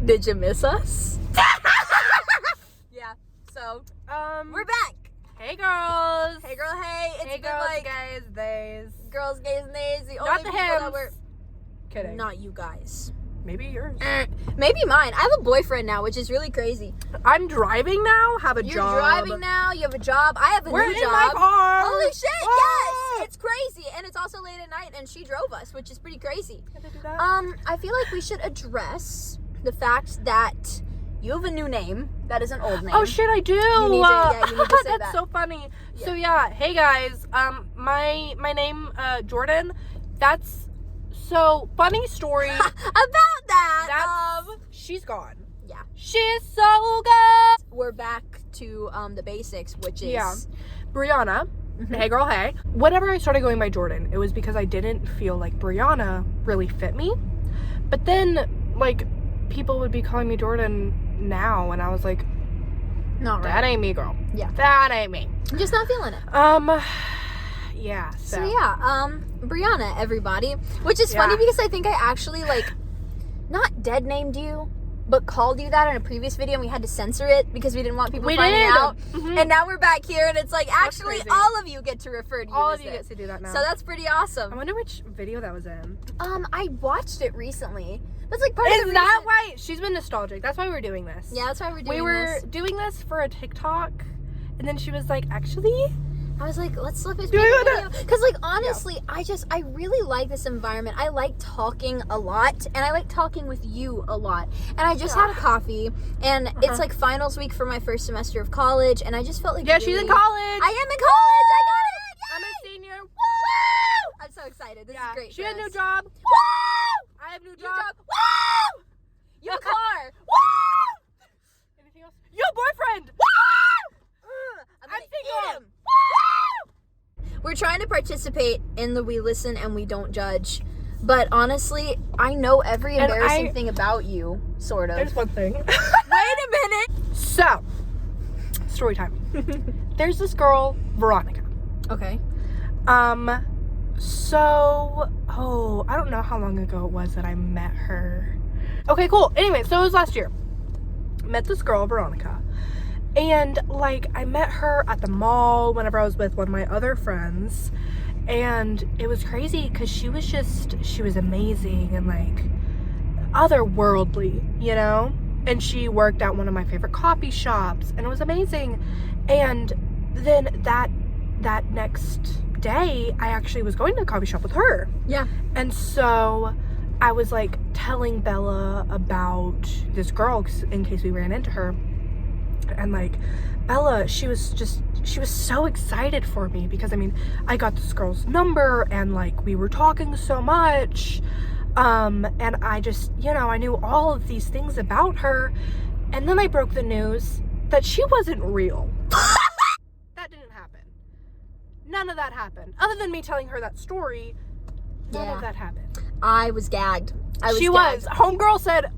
Did you miss us? Yeah. So, we're back. Hey girls. Hey girl, hey. It's Hey been girls, like guys, theys. girls, gays, nays. The Not only the people that hims. were Kidding. not you guys. Maybe yours. Maybe mine. I have a boyfriend now, which is really crazy. I'm driving now. Have a You're job. driving now. You have a job. I have a We're new in job. my car. Holy shit! Ah! Yes, it's crazy, and it's also late at night, and she drove us, which is pretty crazy. Can I do that? I feel like we should address the fact that you have a new name. That is an old name. Oh shit, I do. You need to say That's that. so funny. Yeah. So yeah, hey guys. My name Jordan. That's so funny story. About that. She's gone. Yeah. She's so good. We're back to the basics, which is Yeah. Brianna. Mhm. Hey girl, hey. Whenever I started going by Jordan, it was because I didn't feel like Brianna really fit me. But then, like, people would be calling me Jordan now, and I was like, not that right. ain't me, girl. Yeah. That ain't me. I'm just not feeling it. Yeah. So yeah, Brianna, everybody. Which is funny Yeah. because I think I actually not dead named you, but called you that in a previous video, and we had to censor it because we didn't want people We finding did. out. Mhm. And now we're back here, and it's like actually crazy. all of you get to refer to you All as of you this. get to do that now. So that's pretty I awesome. wonder which video that was in. I watched it recently. That's like part of Is the that reason. why? She's been nostalgic. That's why we're doing this. Yeah, that's why we're doing We were this. doing this for a TikTok, and then she was like, actually, I was like, let's flip his Do you video. wanna- Because, honestly, I really like this environment. I like talking a lot, and I like talking with you a lot. And I just had a coffee, and it's like finals week for my first semester of college, and I just felt like yeah, she's in really- college. I am in college. I got it. I'm Yay! a senior. Woo! I'm so excited. This is great. She for had a new us. job. Woo! I have a new New job. job. Woo! You have a car. Woo! Anything else? You have a boyfriend. Woo! I'm gonna single. eat him. Woo! We're trying to participate in the We Listen and We Don't Judge, but honestly, I know every And embarrassing thing about you, sort of. There's one thing. Wait a minute. So, story time. There's this girl, Veronica. Okay. I don't know how long ago it was that I met her. Okay, cool. Anyway, so it was last year. Met this girl, Veronica. And, I met her at the mall whenever I was with one of my other friends. And it was crazy because she was amazing and, otherworldly, you know? And she worked at one of my favorite coffee shops, and it was amazing. And then that next day, I actually was going to the coffee shop with her. Yeah. And so I was telling Bella about this girl in case we ran into her. And Bella, she was so excited for me because I got this girl's number and we were talking so much. And I just, I knew all of these things about her. And then I broke the news that she wasn't real. That didn't happen. None of that happened. Other than me telling her that story, none of that happened. I was gagged. She was. Homegirl said,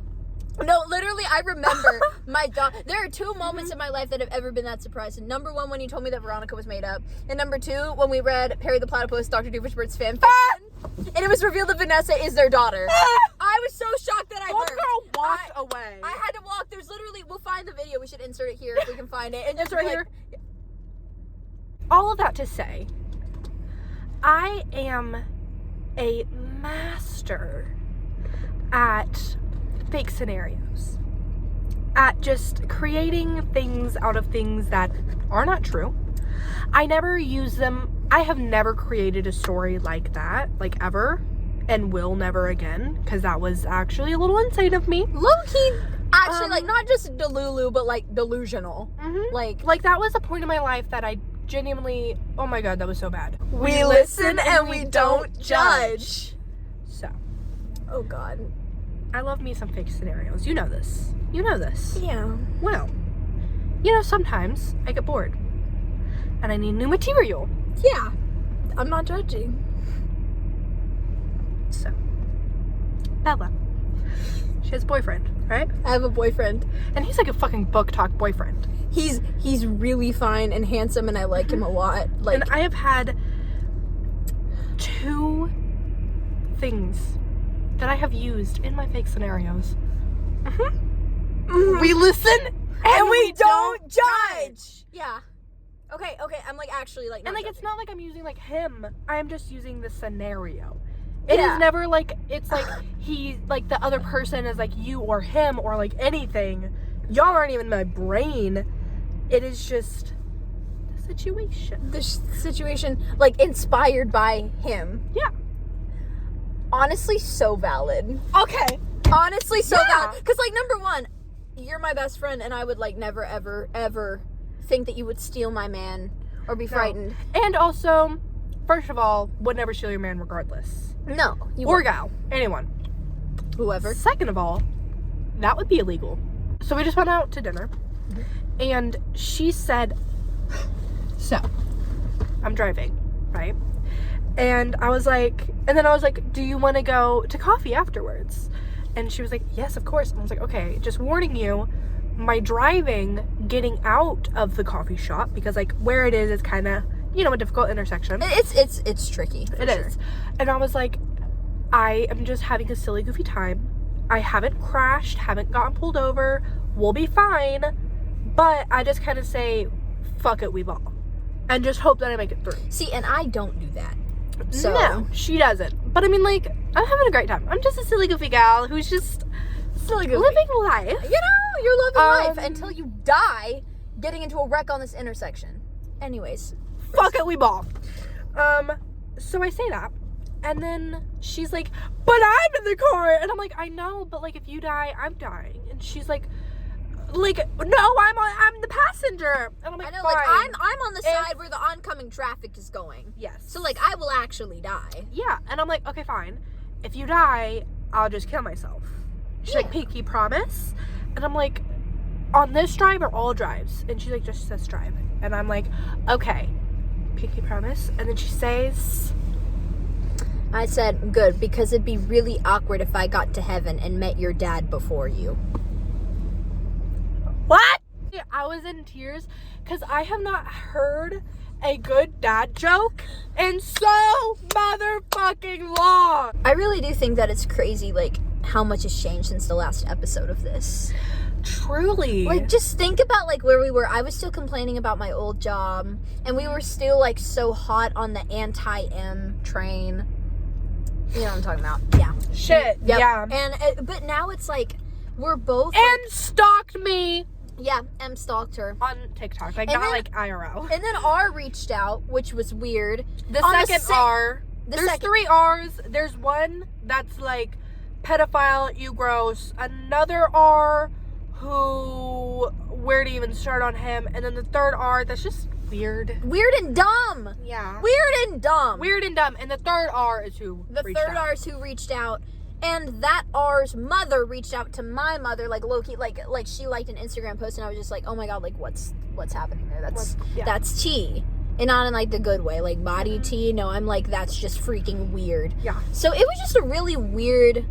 no, literally, I remember my dog. There are two moments in my life that have ever been that surprising. Number one, when you told me that Veronica was made up. And number two, when we read Perry the Platypus, Dr. Doofenshmirtz fan fiction. And it was revealed that Vanessa is their daughter. I was so shocked that I burped. homegirl walked away. I had to walk. There's literally, we'll find the video. We should insert it here if we can find it. And It's just right be here. All of that to say, I am a master at fake scenarios, at just creating things out of things that are not true. I never use them. I have never created a story like that, ever, and will never again, because that was actually a little insane of me. Low-key, actually, not just delulu, but delusional. Mm-hmm. That was a point in my life that I genuinely, oh my god, that was so bad. We listen and we don't judge. So, Oh god. I love me some fake scenarios. You know this. Yeah. Well, sometimes I get bored and I need new material. Yeah. I'm not judging. So, Bella, she has a boyfriend, right? I have a boyfriend. And he's a fucking book talk boyfriend. He's really fine and handsome, and I like him a lot. And I have had 2 things that I have used in my fake scenarios. We listen and we don't judge. Yeah. Okay, I'm like actually like And not like it's judging. not like I'm using like him. I'm just using the scenario. It Yeah. is never like it's like he like the other person is like you or him or like anything. Y'all aren't even in my brain. It is just the situation. This situation like inspired by him. Yeah. Honestly, so valid. Okay. Honestly, so Yeah. valid. Because like number one, you're my best friend, and I would like never ever think that you would steal my man or be frightened. And also, first of all, would never steal your man regardless. No, you Or won't. gal. Anyone. Whoever. Second of all, that would be illegal. So we just went out to dinner. And she said, so, I'm driving, right? And I was like, do you want to go to coffee afterwards? And she was like, yes, of course. And I was like, okay, just warning you, my driving getting out of the coffee shop, because like where it is kind of, you know, a difficult intersection. It's tricky. It is. And I was like, I am just having a silly, goofy time. I haven't crashed, haven't gotten pulled over. We'll be fine. But I just kind of say, fuck it, we ball. And just hope that I make it through. See, and I don't do that. So No, she doesn't. But I mean, like, I'm having a great time. I'm just a silly, goofy gal who's just silly goofy. living life. You know, you're living life Um, until you die getting into a wreck on this intersection. Anyways. Fuck it, we ball. So I say that. And then she's like, but I'm in the car. And I'm like, I know, but like if you die, I'm dying. And she's like, no, I'm the passenger. And I'm like, I know, fine. like I'm on the side where the oncoming traffic is going. Yes. So like I will actually die. Yeah. And I'm like, okay, fine. If you die, I'll just kill myself. She's like, Pinky, promise? And I'm like, on this drive or all drives? And she's like, just this drive. And I'm like, okay, Pinky, promise? And then she says, I said, good, because it'd be really awkward if I got to heaven and met your dad before you. what? I was in tears because I have not heard a good dad joke in so motherfucking long. I really do think that it's crazy, like, how much has changed since the last episode of this. Truly. Like, just think about, like, where we were. I was still complaining about my old job, and we were still, like, so hot on the anti-M train. You know what I'm talking about. Yeah. Shit. Yep. Yeah. And, but now it's, like, we're both, And stalked me yeah, M stalked her. on TikTok. Like, And not then- like IRL. And then R reached out, which was weird. The On the second se- R. the There's second- 3 R's. There's one that's like pedophile, you gross. Another R who, where to even start on him. And then the third R that's just weird. Weird and dumb. Yeah. Weird and dumb. Weird and dumb. And the third R is who The reached third out. R's who reached out, and that R's mother reached out to my mother, like Loki, like she liked an Instagram post, and I was just like, oh my god, like what's happening there? That's tea, and not in like the good way, like body tea. No, I'm like that's just freaking weird. Yeah. So it was just a really weird,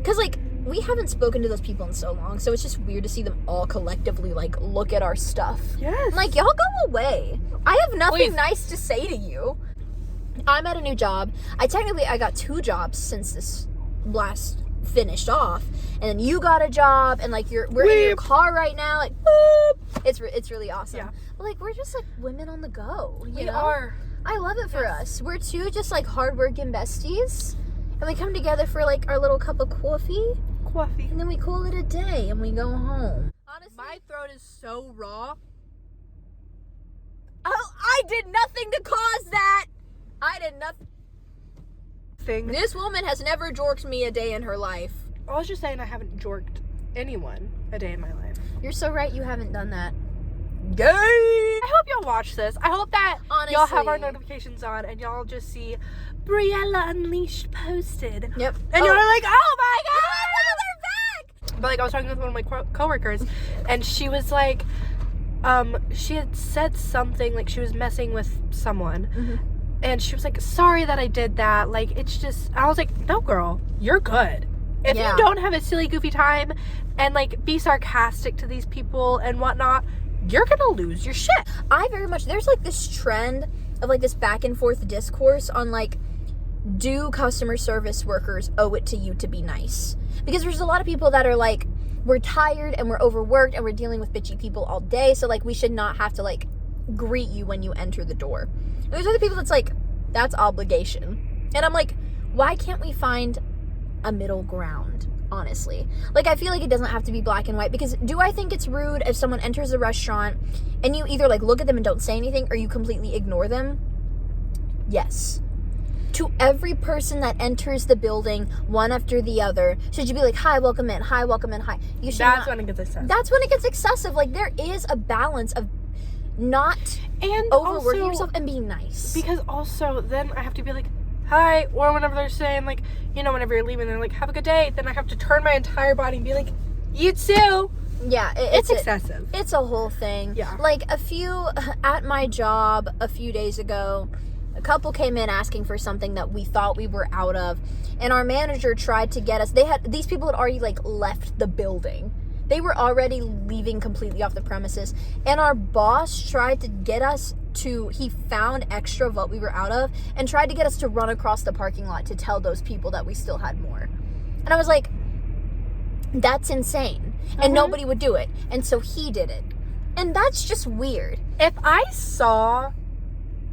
cause like we haven't spoken to those people in so long, so it's just weird to see them all collectively like look at our stuff. Yes. I'm like, y'all go away. I have nothing Please. nice to say to you. I'm at a new job. I got 2 jobs since this last finished off, and then you got a job, and like we're in your Weep. car right now, like boop. It's really awesome. Yeah. But like we're just like women on the go. You We know? are. I love it for us. We're 2 just like hardworking besties, and we come together for like our little cup of coffee, Coffee. and then we call it a day, and we go home. Honestly, My throat is so raw. oh, I did nothing to cause that. I did nothing. This woman has never jorked me a day in her life. I was just saying I haven't jorked anyone a day in my life. You're so right, you haven't done that. Gay! I hope y'all watch this. I hope that y'all have our Honestly. notifications on and y'all just see Briella Unleashed posted. Yep. And you're like, oh my god! they're back! But like I was talking with one of my coworkers and she was like, she had said something, like she was messing with someone. Mm-hmm. And she was like, sorry that I did that. Like, it's just, I was like, no, girl, you're good. If Yeah. you don't have a silly, goofy time and, like, be sarcastic to these people and whatnot, you're gonna lose your shit. I very much, there's like this trend of like this back and forth discourse on like, do customer service workers owe it to you to be nice? Because there's a lot of people that are like, we're tired and we're overworked and we're dealing with bitchy people all day, so like we should not have to like greet you when you enter the door. And there's other people that's like, that's obligation. And I'm like, why can't we find a middle ground, honestly? Like, I feel like it doesn't have to be black and white, because do I think it's rude if someone enters a restaurant and you either like look at them and don't say anything, or you completely ignore them? Yes. To every person that enters the building, one after the other, should you be like, hi, welcome in, hi, welcome in, hi? You should That's not. when it gets excessive. That's when it gets excessive. Like, there is a balance of not and overworking also, yourself and being nice. Because also, then I have to be like, hi, or whenever they're saying, like, you know, whenever you're leaving, they're like, have a good day, then I have to turn my entire body and be like, you too. Yeah, It's excessive. It's a whole thing. Yeah. Like, at my job a few days ago, a couple came in asking for something that we thought we were out of, and our manager tried to get us, these people had already, like, left the building. They were already leaving completely off the premises, and our boss tried to get us he found extra of what we were out of, and tried to get us to run across the parking lot to tell those people that we still had more. And I was like, that's insane. And nobody would do it. And so he did it. And that's just weird. If I saw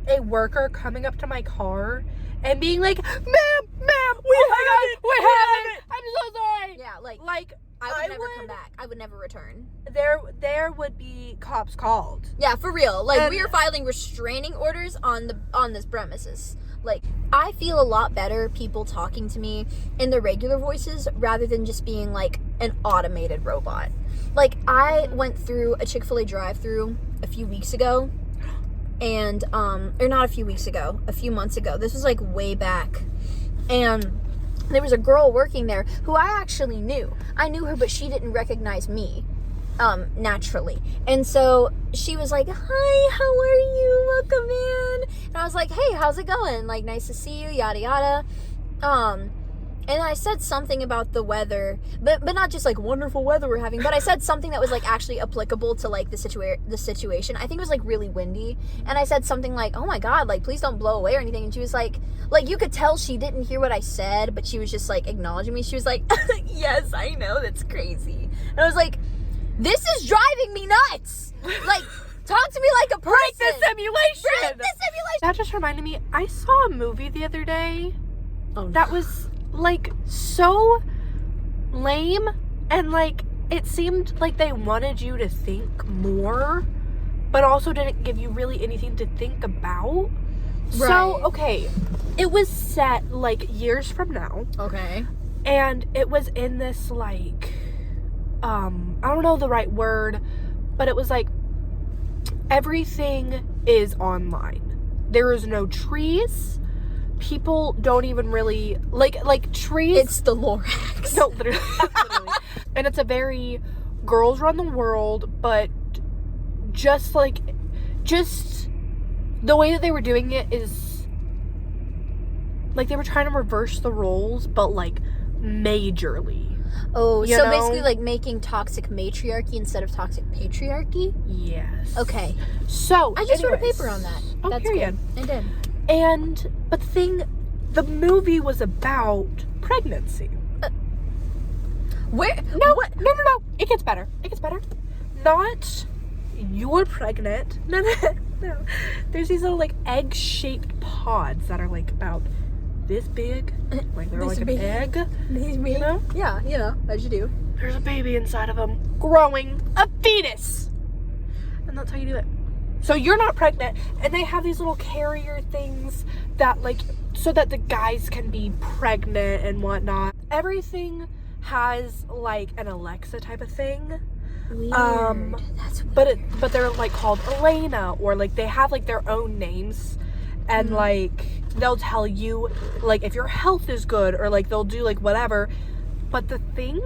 a worker coming up to my car and being like, ma'am, we have it. I'm so sorry. Yeah, like I I would never come back. I would never return. There would be cops called. Yeah, for real. Like, And we are filing restraining orders on this premises. Like, I feel a lot better people talking to me in their regular voices rather than just being like an automated robot. Like, I went through a Chick-fil-A drive-thru a few weeks ago, and or not a few weeks ago, a few months ago. This was like way back, and there was a girl working there who I actually knew. I knew her, but she didn't recognize me, naturally. And so she was like, hi, how are you? Welcome in. And I was like, hey, how's it going? Like, nice to see you, yada, yada. And I said something about the weather, but not just like wonderful weather we're having, but I said something that was like actually applicable to like the situation. I think it was like really windy, and I said something like, oh my god, like please don't blow away or anything. And she was like you could tell she didn't hear what I said, but she was just like acknowledging me. She was like, yes, I know, that's crazy. And I was like, this is driving me nuts. Like, talk to me like a person. Break the simulation. Break the simulation. That just reminded me, I saw a movie the other day that was like so lame, and like it seemed like they wanted you to think more, but also didn't give you really anything to think about. Right. So, okay, it was set like years from now, Okay. and it was in this like I don't know the right word, but it was like everything is online. There is no trees. People don't even really like trees. It's the Lorax. No, literally. And it's a very girls run the world, but just the way that they were doing it is like they were trying to reverse the roles, but like majorly. Oh, You so know? basically like making toxic matriarchy instead of toxic patriarchy? Yes. Okay. So I just wrote a anyways. paper on that. Oh, That's period. good. I did. But the movie was about pregnancy. Where? No, What? no. It gets better. Not you're pregnant. No. There's these little like egg-shaped pods that are like about this big. Like they're This like an big. egg. You know? Yeah, as you do. There's a baby inside of them growing a fetus. And that's how you do it. So you're not pregnant, and they have these little carrier things that like so that the guys can be pregnant and whatnot. Everything has like an Alexa type of thing. Weird. That's weird. But they're like called Elena, or like they have like their own names, and like they'll tell you like if your health is good, or like they'll do like whatever. But the thing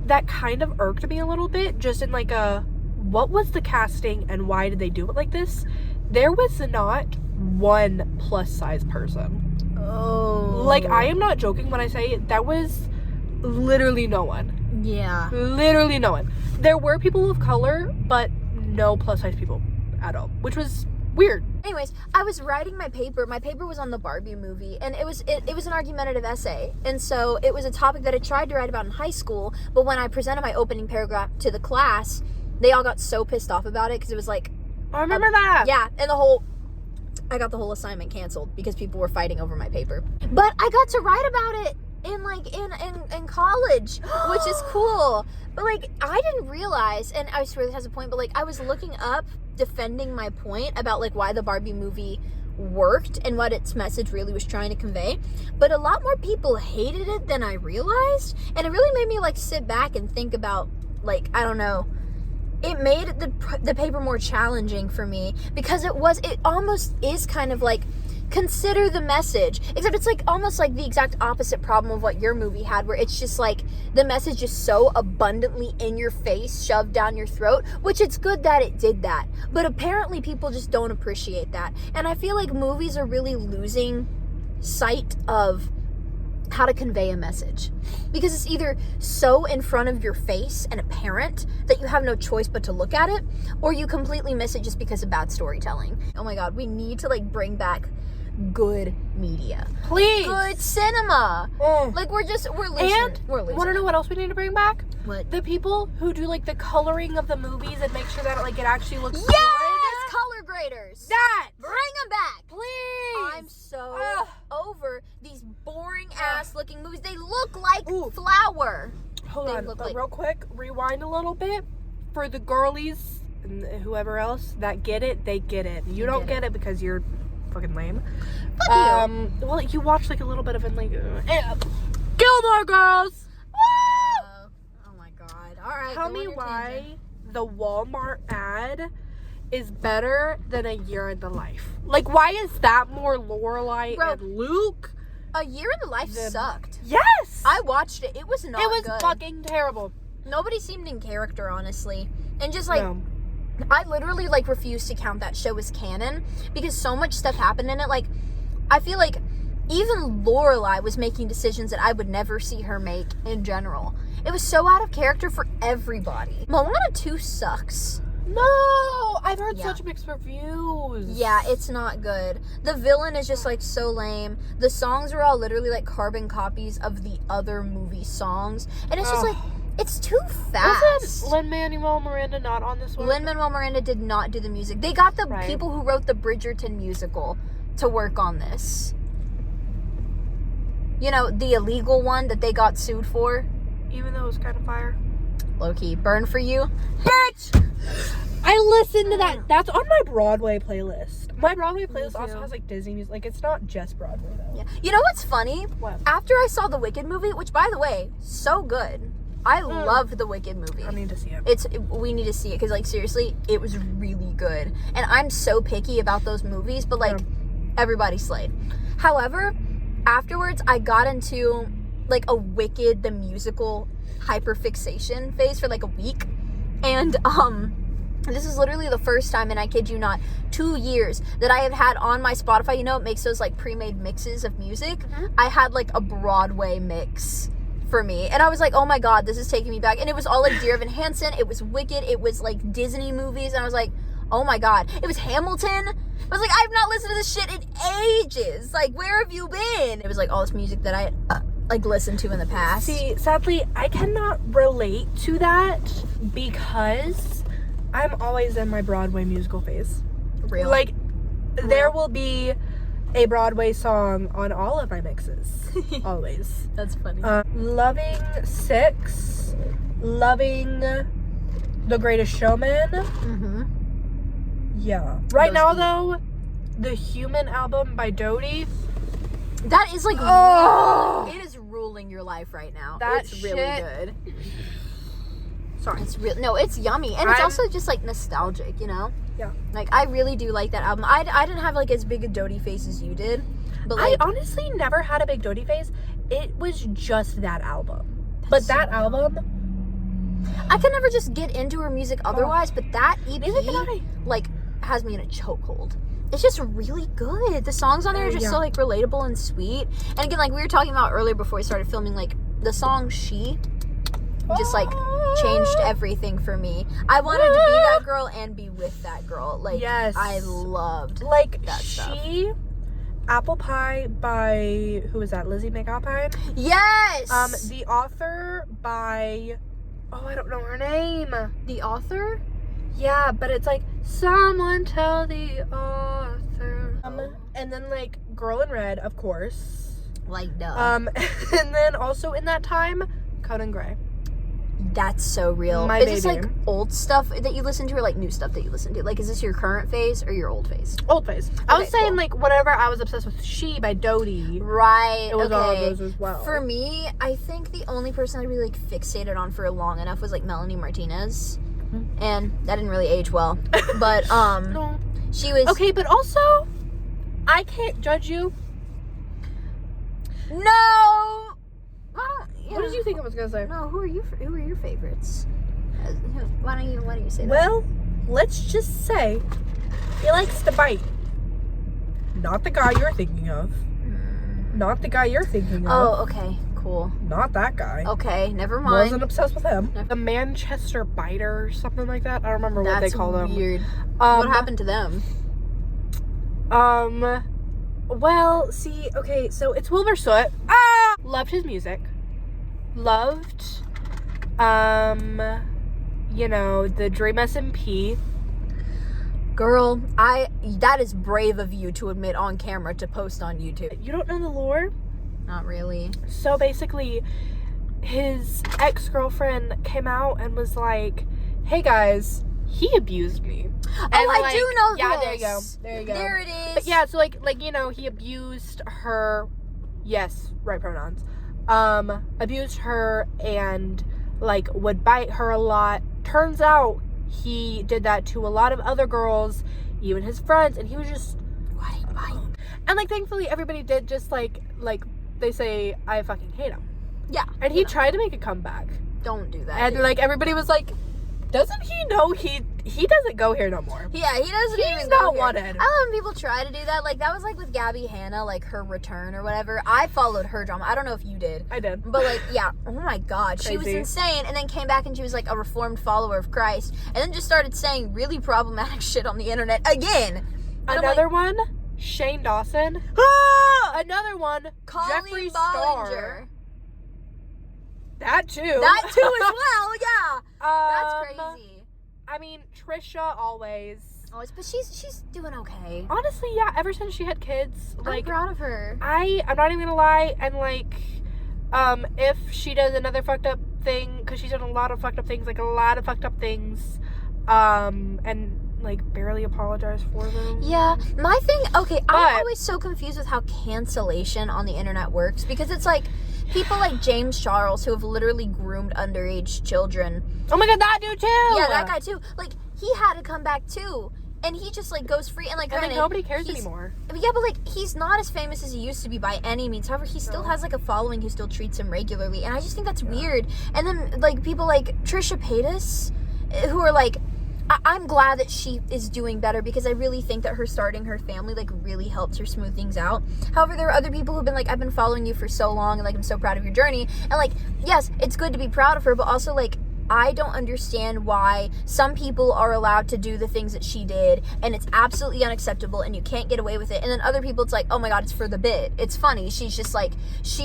that kind of irked me a little bit, just in like what was the casting and why did they do it like this? There was not one plus size person. Oh. Like, I am not joking when I say that was literally no one. Yeah. Literally no one. There were people of color, but no plus size people at all, which was Weird. Anyways, I was writing my paper. My paper was on the Barbie movie, and it was an argumentative essay. And so it was a topic that I tried to write about in high school, but when I presented my opening paragraph to the class, they all got so pissed off about it because it was like, I remember that. yeah, and I got the whole assignment canceled because people were fighting over my paper. But I got to write about it in college, which is cool. But like, I didn't realize, and I swear this has a point, but like, I was looking up defending my point about like why the Barbie movie worked and what its message really was trying to convey, but a lot more people hated it than I realized, and it really made me like sit back and think about, like, I don't know, it made the paper more challenging for me because it almost is kind of like, consider the message, except it's like almost like the exact opposite problem of what your movie had, where it's just like the message is so abundantly in your face, shoved down your throat, which it's good that it did that, but apparently people just don't appreciate that. And I feel like movies are really losing sight of how to convey a message because it's either so in front of your face and apparent that you have no choice but to look at it, or you completely miss it just because of bad storytelling. Oh my god, we need to like bring back good media, Please. good cinema. Like we're losing. And want to know what else we need to bring back? What? The people who do like the coloring of the movies and make sure that like it actually looks Yes, good. color graders. That. Bring them back, Please. I'm so over these boring ass looking movies. They look like Ooh. flour. Hold They on, look like- real quick, rewind a little bit. For the girlies and whoever else that get it, they get it. You don't get it because you're fucking lame. Fuck you. Well, you watch like a little bit of it, like Gilmore Girls. Oh my god. All right. Tell go me on your why tangent. the Walmart ad is better than A Year in the Life. Like, why is that more Lorelai Bro. and Luke? A Year in the Life The- sucked. Yes. I watched it. It was not It was good. fucking terrible. Nobody seemed in character, honestly. And just like, No. I literally like refuse to count that show as canon because so much stuff happened in it. Like, I feel like even Lorelai was making decisions that I would never see her make in general. It was so out of character for everybody. Moana 2 sucks. No, I've heard Yeah. such mixed reviews. Yeah, it's not good. The villain is just like so lame. The songs are all literally like carbon copies of the other movie songs. And it's just Ugh. like, it's too fast. Wasn't Lin-Manuel Miranda not on this one? Lin-Manuel Miranda did not do the music. They got the Right. people who wrote the Bridgerton musical to work on this. You know, the illegal one that they got sued for. Even though it was kind of fire. Low-key, burn for you. Bitch! I listened to that. That's on my Broadway playlist. My Broadway playlist too. also has like Disney music. Like, it's not just Broadway though. Yeah. You know what's funny? What? After I saw the Wicked movie, which by the way, so good. I loved the Wicked movie. I need to see it. We need to see it because like seriously, it was really good. And I'm so picky about those movies, but like everybody slayed. However, afterwards I got into like a Wicked the musical hyperfixation phase for like a week. And this is literally the first time, and I kid you not, 2 years that I have had on my Spotify, you know, it makes those like pre-made mixes of music. I had like a Broadway mix for me, and I was like, oh my god, this is taking me back. And it was all like Dear Evan Hansen, it was Wicked, it was like Disney movies, and I was like, oh my god, it was Hamilton. I was like, I've not listened to this shit in ages. Like, where have you been? It was like all this music that I like listened to in the past. See, sadly, I cannot relate to that because I'm always in my Broadway musical phase. Real. Like, there will be a Broadway song on all of my mixes. Always. That's funny. Loving Six, loving The Greatest Showman. Mm-hmm. Yeah. Right Those now, two. though, the Human album by Dodie. That is like, Oh! it is ruling your life right now. That it's really shit- good. Sorry. It's real. No, it's yummy, and it's I'm- also just like nostalgic, you know. Yeah. Like I really do like that album. I didn't have like as big a Dodie face as you did, but I like honestly never had a big Dodie phase. It was just that album. But that so album, I can never just get into her music otherwise. But that EP neither can I. like has me in a chokehold. It's just really good. The songs on there are just Yeah. so like relatable and sweet. And again, like we were talking about earlier before we started filming, like the song "She," just like changed everything for me. I wanted to be that girl and be with that girl. Like, Yes. I loved Like, that stuff. Apple Pie by, who is that, Lizzie McAlpine? Yes! The author by, oh, I don't know her name. The author? Yeah, but it's like, someone tell the author. And then, like, Girl in Red, of course. Like, duh. And then also in that time, Conan Gray. That's so real. My is this baby. like old stuff that you listen to or like new stuff that you listen to? Like, is this your current phase or your old phase? Old phase. I was Okay, saying, cool. like, whenever I was obsessed with She by Dodie, Right. it was all of okay. those as well. For me, I think the only person I really like fixated on for long enough was like Melanie Martinez. And that didn't really age well. But No. she was Okay, but also, I can't judge you. No. Well, What did you think I was gonna say? No, who are your favorites? Why don't you say that? Well, let's just say he likes to bite. Not the guy you're thinking of. Not the guy you're thinking of. Oh, okay. Cool. Not that guy. Okay, never mind. Wasn't obsessed with him. Never- The Manchester Biter or something like that. I don't remember what they That's call them. weird. What happened to them? Well, see, okay, so it's Wilbur Soot. Loved his music. Loved, you know, the Dream SMP. Girl, that is brave of you to admit on camera to post on YouTube. You don't know the lore? Not really. So basically, his ex-girlfriend came out and was like, hey guys, he abused me. Oh, And, I like, do know yeah, this. there you go. There you go. There it is. But yeah, so like you know, he abused her. Yes, right pronouns. Abused her and like would bite her a lot. Turns out he did that to a lot of other girls, even his friends, and he was just Why did he bite? and like thankfully everybody did just like they say I fucking hate him. Yeah. And he tried to make a comeback. Don't do that. And dude. like everybody was like, doesn't he know he doesn't go here no more? Yeah, he doesn't He's even not go here. wanted. I love when people try to do that. Like, that was like with Gabby Hanna, like her return or whatever. I followed her drama. I don't know if you did. I did. But like, yeah, oh my god, she was Crazy. insane, and then came back and she was like a reformed follower of Christ, and then just started saying really problematic shit on the internet again. And I'm Another like, one, Shane Dawson. Another one, Jeffree Colleen Star. Bollinger. That too. That too as well, yeah. That's Um, crazy. I mean, Trisha always. Always, but she's doing okay. Honestly, yeah. Ever since she had kids, I'm like proud of her. I'm not even gonna lie, and like, if she does another fucked up thing, because she's done a lot of fucked up things, and like barely apologized for them. Yeah, my thing, okay, But- I'm always so confused with how cancellation on the internet works, because it's like people like James Charles who have literally groomed underage children. Oh my god, that dude too. Yeah, that guy too. Like, he had to come back too. And he just like goes free and like And like granted, nobody cares he's- anymore. Yeah, but like he's not as famous as he used to be by any means. However, he still No. has like a following who still treats him regularly, and I just think that's weird. And then like people like Trisha Paytas, who are like, I'm glad that she is doing better because I really think that her starting her family like really helped her smooth things out. However, there are other people who've been like, I've been following you for so long, and like I'm so proud of your journey. And like, yes, it's good to be proud of her, but also like, I don't understand why some people are allowed to do the things that she did and it's absolutely unacceptable and you can't get away with it. And then other people, it's like, oh my god, it's for the bit. It's funny. She's just like,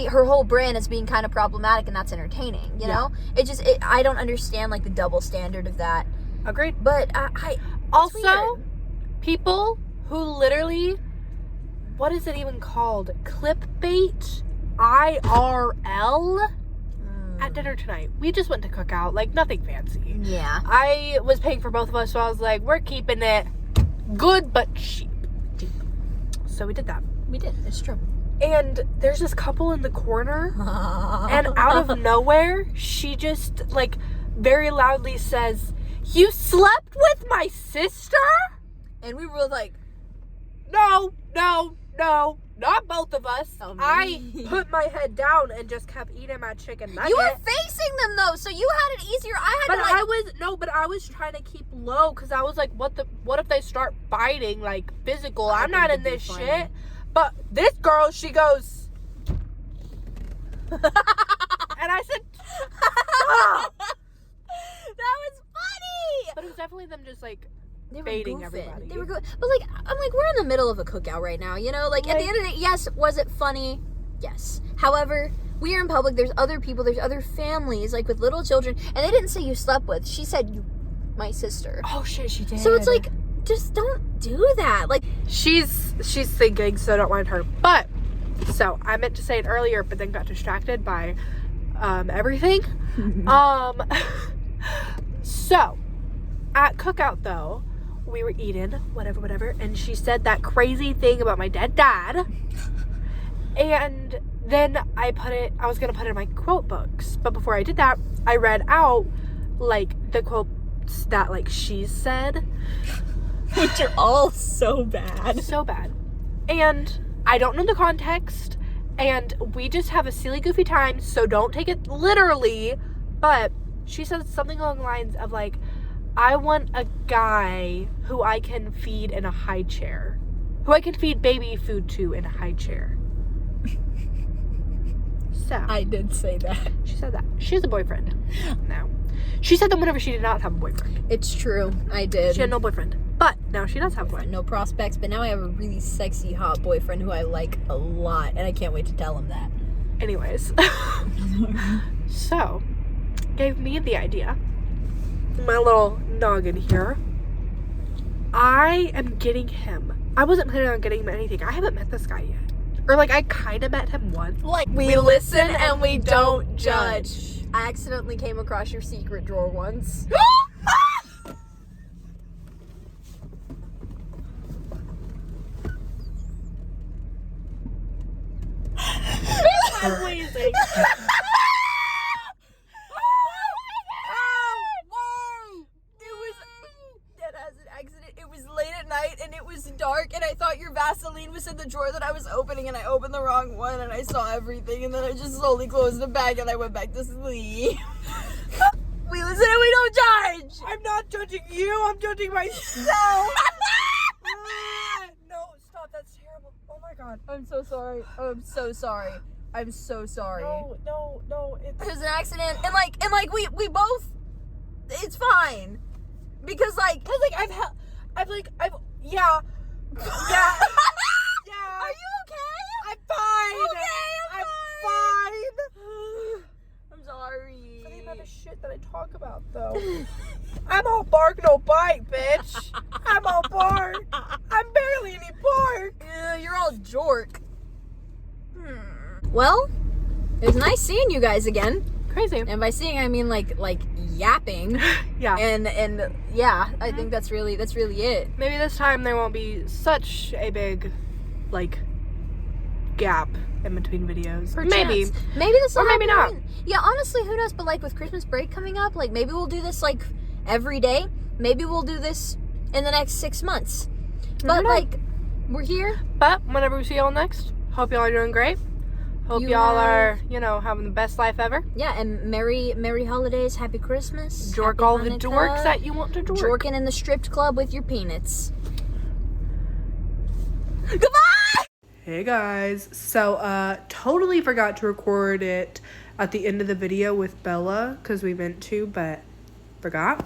her whole brand is being kind of problematic and that's entertaining, you know? I don't understand like the double standard of that. Agreed. But I Also, weird. people who literally, what is it even called? Clickbait IRL at dinner tonight. We just went to cookout, like nothing fancy. Yeah. I was paying for both of us, so I was like, we're keeping it good but cheap. So we did that. We did. It's true. And there's this couple in the corner, and out of nowhere, she just like very loudly says, "You slept with my sister?" And we were like, No, not both of us. Oh, I me. put my head down and just kept eating my chicken nugget. you were facing them though, so you had it easier. I had But to like, I was trying to keep low because I was like, what if they start fighting, like physical? I I'm not think in it'd this be funny. shit. But this girl, she goes, and I said, stop. definitely them just like They were baiting goofing. everybody. They were good. But like, I'm like, we're in the middle of a cookout right now, you know? Like, at the end of the day, yes, was it funny? Yes. However, we are in public. There's other people. There's other families, like with little children. And they didn't say you slept with. She said you, my sister. Oh shit, she did. So it's like, just don't do that. Like, she's thinking, so don't mind her. But so I meant to say it earlier, but then got distracted by everything. So at cookout though, we were eating whatever, and she said that crazy thing about my dead dad. And then I was gonna put it in my quote books, but before I did that, I read out like the quotes that like she said, which are all so bad. so bad. And I don't know the context, and we just have a silly goofy time, so don't take it literally. But she said something along the lines of like, I want a guy who I can feed in a high chair, who I can feed baby food to in a high chair. So I did say that. she said that. She has a boyfriend now. She said that whenever she did not have a boyfriend. It's true. I did. She had no boyfriend. But now she does have one. No prospects, but now I have a really sexy, hot boyfriend who I like a lot, and I can't wait to tell him that. Anyways. So, gave me the idea. My little noggin here. I am getting him. I wasn't planning on getting him anything. I haven't met this guy yet. Or like, I kind of met him once. Like, we listen and we don't judge. I accidentally came across your secret drawer once. I'm wheezing. It was late at night and it was dark and I thought your Vaseline was in the drawer that I was opening and I opened the wrong one and I saw everything and then I just slowly closed the bag and I went back to sleep. We listen and we don't judge. I'm not judging you. I'm judging myself. No, stop. That's terrible. Oh my god. I'm so sorry. I'm so sorry. I'm so sorry. No. It was an accident and like we both, it's fine. Because I've yeah. Yeah. Are you okay? I'm fine. Okay, I'm fine. I'm sorry. The amount of shit that I talk about though. I'm all bark, no bite, bitch. I'm all bark. I'm barely any bark. Yeah, you're all jork. Well, it was nice seeing you guys again. Crazy. And by seeing I mean like yapping. Yeah. And yeah, I think that's really it. Maybe this time there won't be such a big like gap in between videos. Maybe this will or maybe not. Yeah, honestly, who knows? But like with Christmas break coming up, like maybe we'll do this like every day. Maybe we'll do this in the next 6 months. But like, we're here. But whenever we see y'all next, hope y'all are doing great. Hope y'all are, having the best life ever. Yeah, and merry holidays, happy Christmas. Jork happy all Hanukkah, the dorks that you want to dork. Jorking in the stripped club with your peanuts. Goodbye! Hey guys, so totally forgot to record it at the end of the video with Bella, because we meant to, but forgot.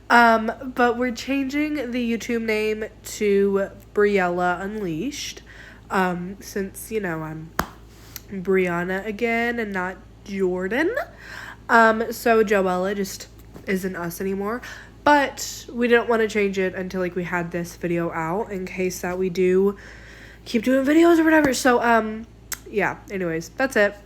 But we're changing the YouTube name to Briella Unleashed, since, I'm Brianna again and not Jordan. So Joella just isn't us anymore. But we didn't want to change it until we had this video out in case that we do keep doing videos or whatever. So yeah, anyways, that's it.